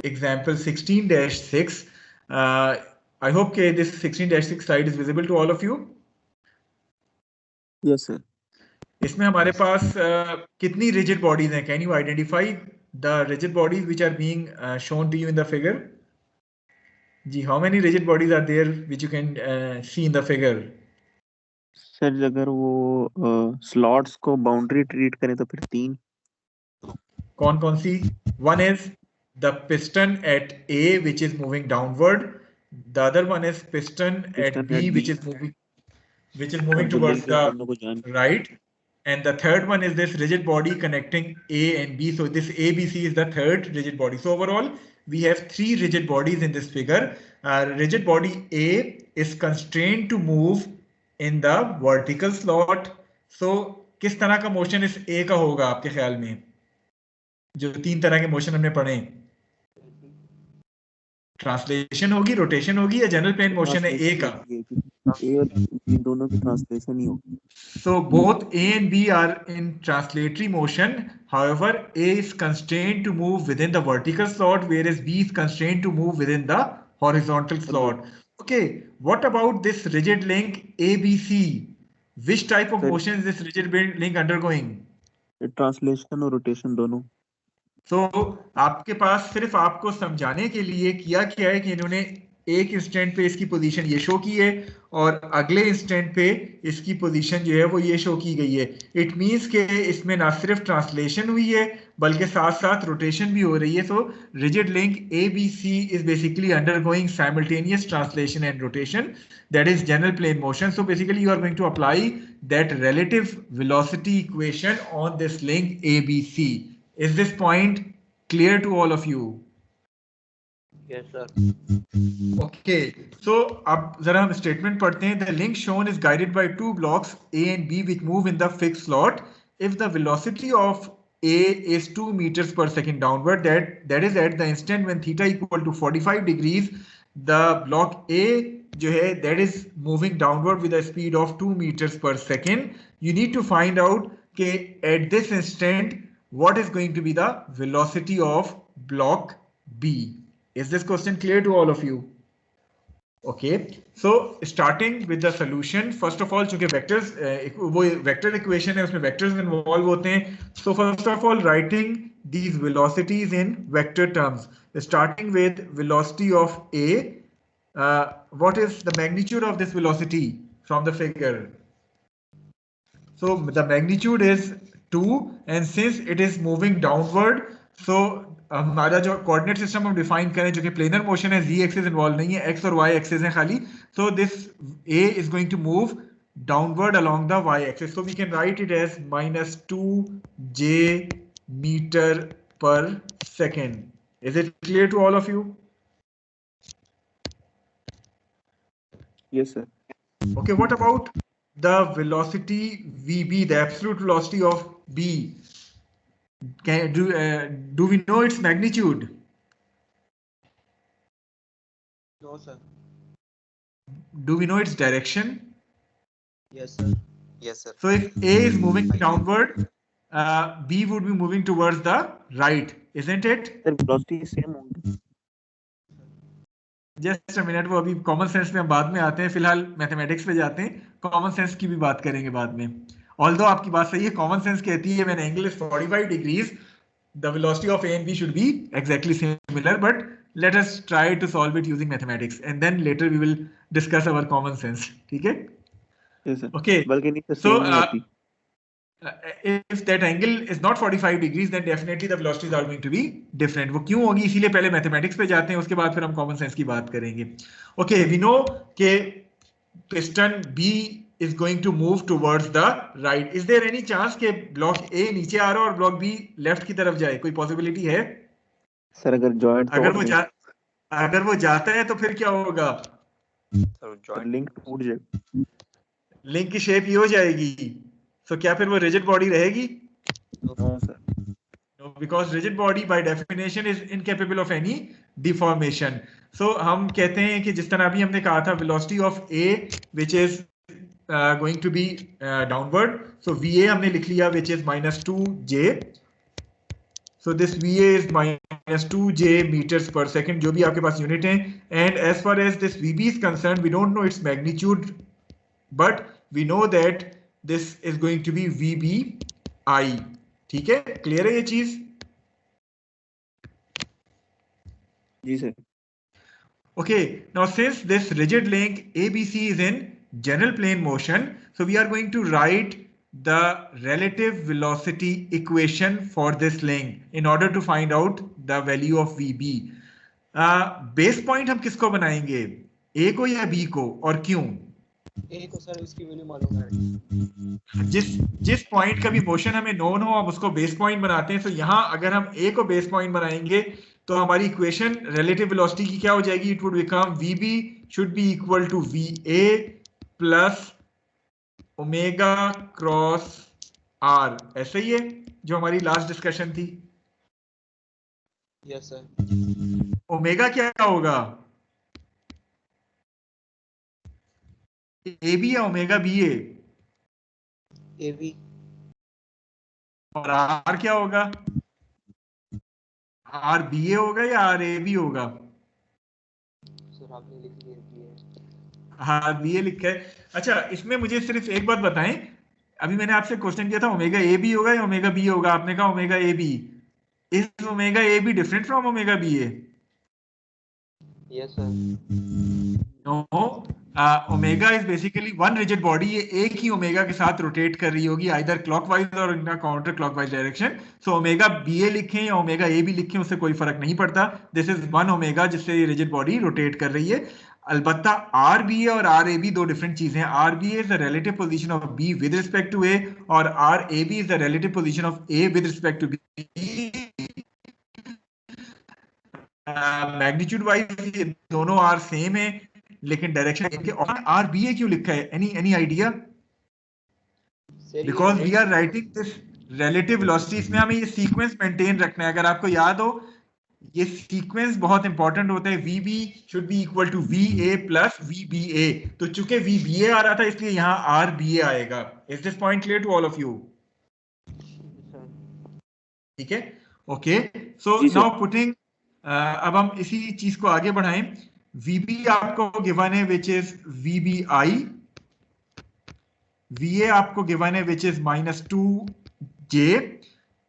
Example 16-6. I hope this 16-6 slide is visible to all of you. Yes, sir. इसमें हमारे पास कितनी rigid bodies हैं? Can you identify the rigid bodies which are being shown to you in the figure? जी, how many rigid bodies are there which you can see in the figure? Sir अगर वो slots को boundary treat करें तो फिर 3. कौन सी? One is the piston at A which is moving downward. The other one is piston at B which is moving towards the right. And the third one is this rigid body connecting A and B. So this ABC is the third rigid body. So overall, we have 3 rigid bodies in this figure. Rigid body A is constrained to move in the vertical slot. So किस तरह का motion इस A का होगा आपके ख्याल में? जो 3 तरह के मोशन हमने पढ़े, ट्रांसलेशन होगी, रोटेशन होगी या जनरल प्लेन मोशन है A का? ए और बी दोनों की ट्रांसलेशन ही होगी. So both A and B are in translatory motion. However, A is constrained to move within the vertical slot, whereas B is constrained to move within the horizontal slot. Okay, what about this rigid link ABC? Which type of motion is this rigid link undergoing? Translation और rotation दोनों. So आपके पास सिर्फ आपको समझाने के लिए किया क्या है कि इन्होंने एक इंस्टेंट पे इसकी पोजीशन ये शो की है और अगले इंस्टेंट पे इसकी पोजीशन जो है वो ये शो की गई है. इट मींस के इसमें ना सिर्फ ट्रांसलेशन हुई है बल्कि साथ साथ रोटेशन भी हो रही है. So rigid link ABC is basically undergoing simultaneous translation and rotation, that is general plane motion. So basically you are going to apply that relative velocity equation on this link ABC. Is this point clear to all of you? Yes, sir. Okay, so अब जरा हम statement पढ़ते हैं. The link shown is guided by 2 blocks A and B which move in the fixed slot. If the velocity of A is 2 meters per second downward, that is at the instant when theta equal to 45 degrees, the block A जो है that is moving downward with a speed of 2 meters per second. You need to find out कि at this instant what is going to be the velocity of block B. Is this question clear to all of you? Okay, so starting with the solution, first of all, चूंकि vectors वो vector equation है उसमें vectors involve होते हैं. So first of all, writing these velocities in vector terms, starting with velocity of A. What is the magnitude of this velocity from the figure? So the magnitude is 2, and since it is moving downward, so हमारा जो coordinate system हम define करें जो कि planar motion है, z axis involve नहीं है, x और y एक्सिस है खाली. So this A is going to move downward along the y axis. So we can write it as -2j meter per second. Is it clear to all of you? Yes, sir. Okay, what about the velocity VB, the absolute velocity of B? Do we know its magnitude? No, sir. Do we know its direction? Yes, sir. Yes, sir. So if A is moving downward, B would be moving towards the right, isn't it? Sir, velocity same होगी. Just a minute, वो अभी common sense में हम बाद में आते हैं, फिलहाल मैथमेटिक्स पे जाते हैं, कॉमन सेंस की भी बात करेंगे बाद में. Although आपकी बात सही है, कॉमन सेंस कहती है when angle is 45 degrees, the velocity of A and B should be exactly similar, but let us try to solve it using mathematics, and then later we will discuss our common sense. ठीक है? Yes, sir. Okay. बल्कि नहीं So होती. if that angle is not 45 degrees, then definitely the velocities are going to be different. वो क्यों होगी, इसीलिए पहले मैथमेटिक्स पे जाते हैं, उसके बाद फिर हम कॉमन सेंस की बात करेंगे. Okay, we know कि piston B is going to move towards the right. Is there any chance कि block A नीचे आ रहा है और block B left की तरफ जाए? कोई possibility है? सर अगर joint अगर वो जाता है तो फिर क्या होगा? लिंक टूट जाएगा. लिंक की शेप ये हो जाएगी. So क्या फिर वो rigid body रहेगी? No, sir. No, because rigid body by definition is incapable of any deformation. So हम कहते हैं कि जिस तरह अभी हमने कहा था velocity of A which is going to be downward. So VA हमने लिख लिया, which is -2J. So this VA is -2J meters per second, जो भी आपके पास यूनिट है. And as far as this VB is concerned, we don't know its magnitude, but we know that this is going to be VBI. ठीक है, clear है ये चीज? जी sir. Okay, now since this rigid link ABC is in general plane motion, so we are going to write the relative velocity equation for this link in order to find out the value of VB. Base point हम किसको बनाएंगे, A को या B को, और क्यों? A को sir, उसकी वैल्यू मालूम है. जिस पॉइंट का भी मोशन हमें नोन हो, हम उसको बेस पॉइंट बनाते हैं. तो यहाँ अगर हम A को बेस पॉइंट बनाएंगे तो हमारी इक्वेशन रिलेटिव वेलोसिटी की क्या हो जाएगी? It would become VB should be equal to VA plus omega cross R. ऐसा ही है जो हमारी लास्ट डिस्कशन थी. Yes sir. ओमेगा क्या होगा? AB या ओमेगा BA? AB. और R क्या होगा? RBA होगा या RAB होगा? सर आपने लिख दिया. हाँ, BA लिखा है. अच्छा, इसमें मुझे सिर्फ एक बात बताएं. अभी मैंने आपसे क्वेश्चन किया था ओमेगा AB होगा या ओमेगा B होगा. आपने कहा omega AB. Is omega AB different from omega BA? Yes sir. No. Omega is basically one rigid body. ये एक ही ओमेगा के साथ रोटेट कर रही होगी, आइदर क्लॉकवाइज और इनका counter clockwise direction. So omega BA लिखें या ओमेगा AB लिखें, उससे कोई फर्क नहीं पड़ता. दिस इज वन ओमेगा जिससे ये रिजिड बॉडी रोटेट कर रही है. अलबत्ता RBA और RAB दो डिफरेंट चीजें हैं. RBA is the relative position of B with respect to A, और RAB is the relative position of A with respect to B. Magnitude wise ये दोनों R सेम है, लेकिन डायरेक्शन इनके. RBA क्यों लिखा है? Any idea? Because we are writing this relative velocity. इसमें हमें ये सीक्वेंस मेंटेन रखना है. अगर आपको याद हो, ये सीक्वेंस बहुत इंपॉर्टेंट होता है. VB should be equal to VA plus VBA. तो चूंकि VBA आ रहा था, इसलिए यहाँ RBA आएगा. Is this point clear to all of you? ठीक है, ओके. सो नाउ पुटिंग, अब हम इसी चीज को आगे बढ़ाएं. VB आपको गिवन है विच इज VBI. VA आपको गिवन है which is -2J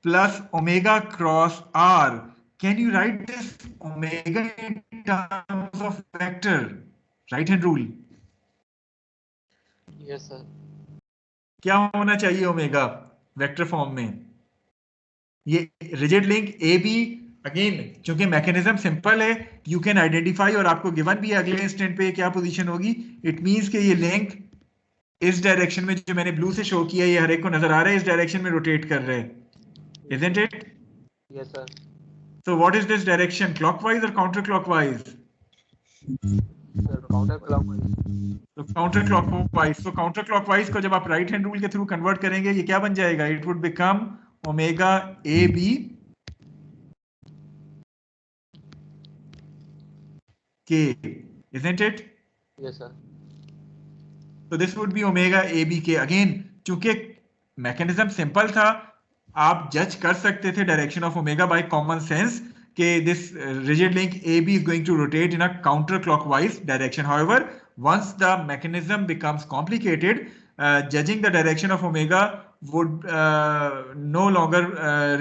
plus omega cross R. Can you write this omega in terms of vector? Right hand rule. Yes sir. क्या होना चाहिए ओमेगा वेक्टर फॉर्म में? ये rigid link AB, again चूंकि mechanism simple है, you can identify, और आपको given भी है अगले इंस्टेंट पे क्या पोजीशन होगी. इट मींस कि ये लिंक इस डायरेक्शन में, जो मैंने ब्लू से शो किया, ये हर एक को नजर आ रहा है, इस डायरेक्शन में रोटेट कर रहे हैं. Isn't it? Yes sir. So what is this direction? Clockwise or counterclockwise? Sir counter तो काउंटर क्लॉकवाइज. तो काउंटर क्लॉकवाइज को जब आप राइट हैंड रूल के थ्रू कन्वर्ट करेंगे, ये क्या बन जाएगा? It would become omega AB K, isn't it? Yes sir. So this would be omega AB K. Again, चूंकि मैकेनिज्म सिंपल था, आप जज कर सकते थे direction of omega by common sense कि this rigid link AB is going to rotate in a counterclockwise direction. However, once the mechanism becomes complicated, judging the direction of omega would no longer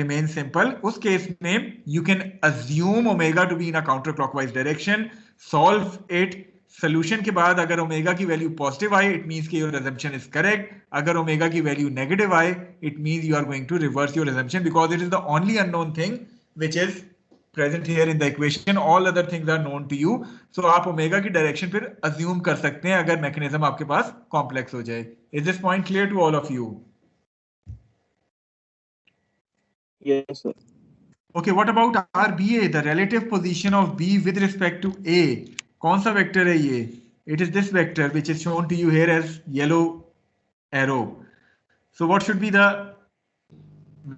remain simple. उस case में you can assume omega to be in a counterclockwise direction, solve it. Solution के बाद अगर ओमेगा की value positive आए, it means कि your assumption is correct. अगर ओमेगा की वैल्यू नेगेटिव आए, it means you are going to reverse your assumption because it is the only unknown thing which is present here in the equation. All other things are known to you. So आप omega की direction फिर assume कर सकते हैं अगर mechanism आपके पास complex हो जाए. Is this point clear to all of you? Yes sir. Okay, what about RBA, the relative position of B with respect to A? कौन सा वेक्टर है ये? It is this vector which is shown to you here as yellow arrow. So what should be the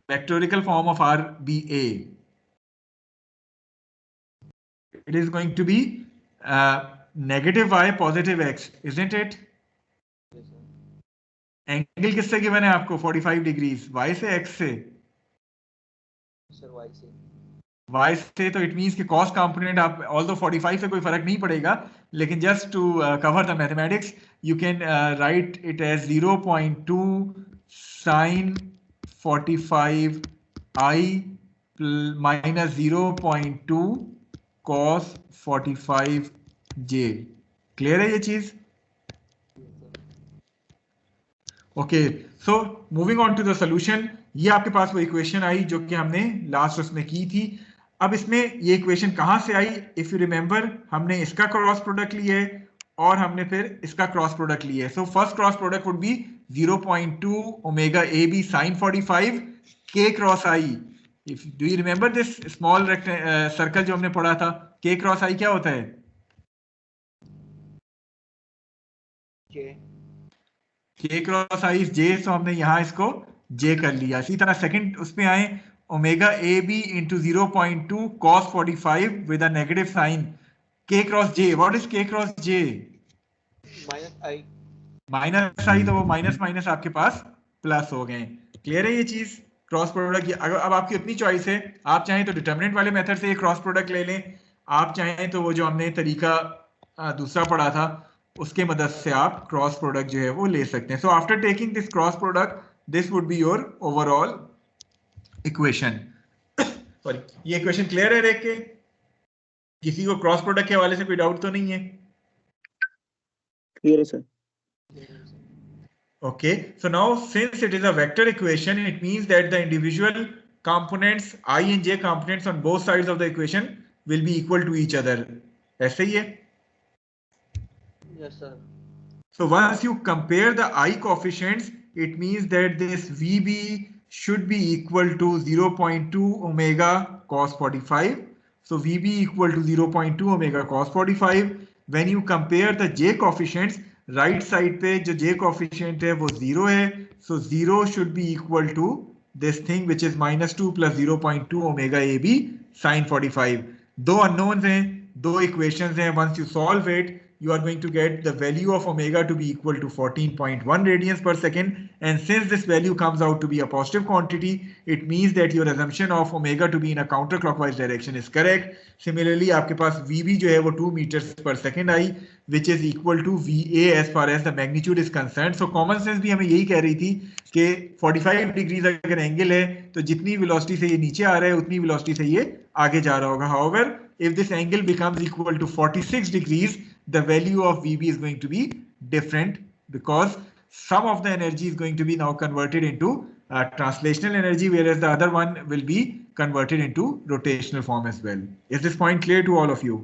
vectorial form of RBA? It is going to be negative y, positive x, isn't it? Yes, sir. Angle किससे given है आपको 45 degrees, y से x से? Sir y से। y से, तो it means कि cos component आप ऑल्दो 45 से कोई फर्क नहीं पड़ेगा, लेकिन just to cover the mathematics you can write it as 0.2 sin 45 i minus 0.2 cos 45 j। Clear है ये चीज? Okay, so moving on to the solution. ये आपके पास वो इक्वेशन आई जो कि हमने लास्ट उसमें की थी। अब इसमें ये इक्वेशन कहां से आई? इफ यू रिमेंबर, हमने इसका क्रॉस प्रोडक्ट लिया है और हमने फिर इसका क्रॉस प्रोडक्ट लिया है। So first cross product would be 0.2 omega A B sine 45 k cross i. If do you remember this small circle जो हमने पढ़ा था, के क्रॉस आई क्या होता है? के क्रॉस आई जे, तो हमने यहाँ इसको जे कर लिया। इसी तरह सेकंड उसमें आए omega A B into 0.2 cos 45 with a negative sign, k cross j. What is k cross j? Minus i. Minus i, तो वो माइनस माइनस आपके पास प्लस हो गए। क्लियर है ये चीज? Cross product. अगर अब आपकी अपनी चॉइस है, आप चाहें तो डिटर्मिनेंट वाले मेथड से ये क्रॉस प्रोडक्ट ले लें, आप चाहें तो वो जो हमने तरीका दूसरा पढ़ा था उसके मदद से आप क्रॉस प्रोडक्ट जो है वो ले सकते हैं। So after taking this cross product, this would be your overall equation. Sorry, ये इक्वेशन क्लियर है? देख के किसी को क्रॉस प्रोडक्ट के हवाले से कोई डाउट तो नहीं है? क्लियर है sir. Okay, so now since it is a vector equation, it means that the individual components I and j components on both sides of the equation will be equal to each other. ऐसे ही है? Yes sir. So once you compare the I coefficients, it means that this VB should be equal to 0.2 omega cos 45. So VB equal to 0.2 omega cos 45. When you compare the j coefficients, right side पे जो j coefficient है वो 0 है, so 0 should be equal to this thing which is -2 plus 0.2 omega A B sine 45। दो unknowns हैं, दो equations हैं। Once you solve it, you are going to get the value of omega to be equal to 14.1 radians per second, and since this value comes out to be a positive quantity, it means that your assumption of omega to be in a counterclockwise direction is correct. Similarly, आपके पास VB जो है वो 2 meters per second I, which is equal to VA as far as the magnitude is concerned. So common sense भी हमें यही कह रही थी कि 45 डिग्रीज अगर एंगल है तो जितनी वेलोसिटी से ये नीचे आ रहा है उतनी वेलोसिटी से ये आगे जा रहा होगा। However, if this angle becomes equal to 46 degrees, the value of VB is going to be different because some of the energy is going to be now converted into translational energy, whereas the other one will be converted into rotational form as well. Is this point clear to all of you?